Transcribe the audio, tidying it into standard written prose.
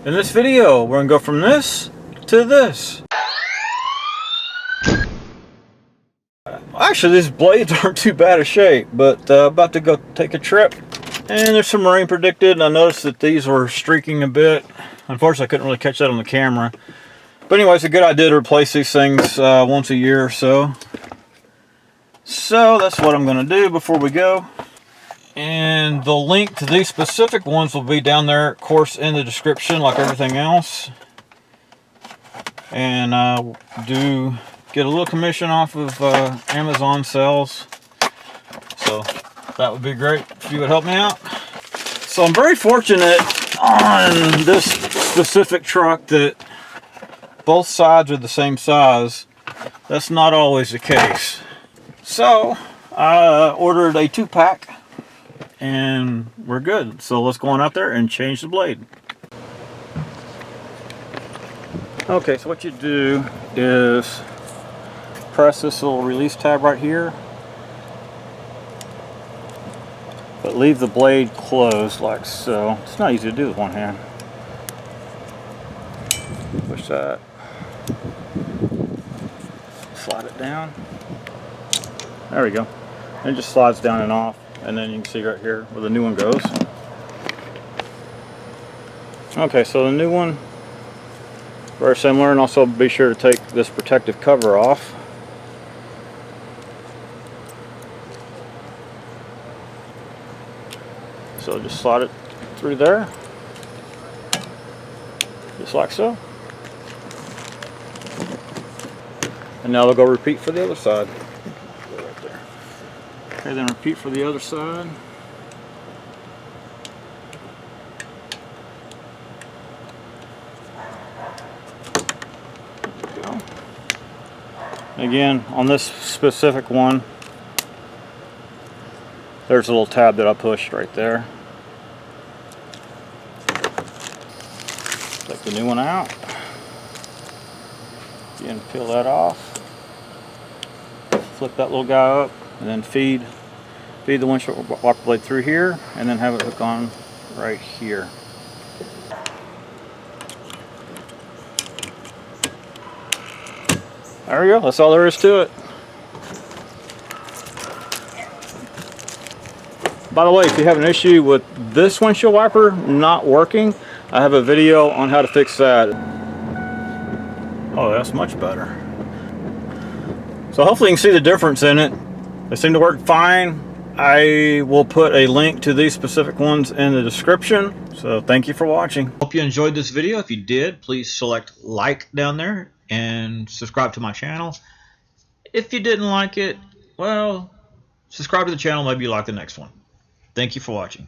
In this video, we're going to go from this to this. Actually, these blades aren't too bad of shape, but about to go take a trip. And there's some rain predicted, and I noticed that these were streaking a bit. Unfortunately, I couldn't really catch that on the camera. But anyway, it's a good idea to replace these things once a year or so. So that's what I'm going to do before we go. And the link to these specific ones will be down there, of course, in the description, like everything else. And do get a little commission off of Amazon sales. So that would be great if you would help me out. So I'm very fortunate on this specific truck that both sides are the same size. That's not always the case. So I ordered a 2-pack. And we're good. So let's go on out there and change the blade. Okay, so what you do is press this little release tab right here, but leave the blade closed like so. It's not easy to do with one hand. Push that, slide it down. There we go. And it just slides down and off. And then you can see right here where the new one goes. Okay, so the new one, very similar, and also be sure to take this protective cover off. So just slide it through there, just like so. And now we'll go repeat for the other side. Okay, then repeat for the other side. There we go. Again, on this specific one, there's a little tab that I pushed right there. Take the new one out. Again, peel that off. Flip that little guy up. And then feed the windshield wiper blade through here, and then have it hook on right here. There we go. That's all there is to it. By the way, if you have an issue with this windshield wiper not working, I have a video on how to fix that. Oh, that's much better. So hopefully you can see the difference in it. They seem to work fine. I will put a link to these specific ones in the description. So thank you for watching. Hope you enjoyed this video. If you did, please select like down there and subscribe to my channel. If you didn't like it, well, subscribe to the channel. Maybe you like the next one. Thank you for watching.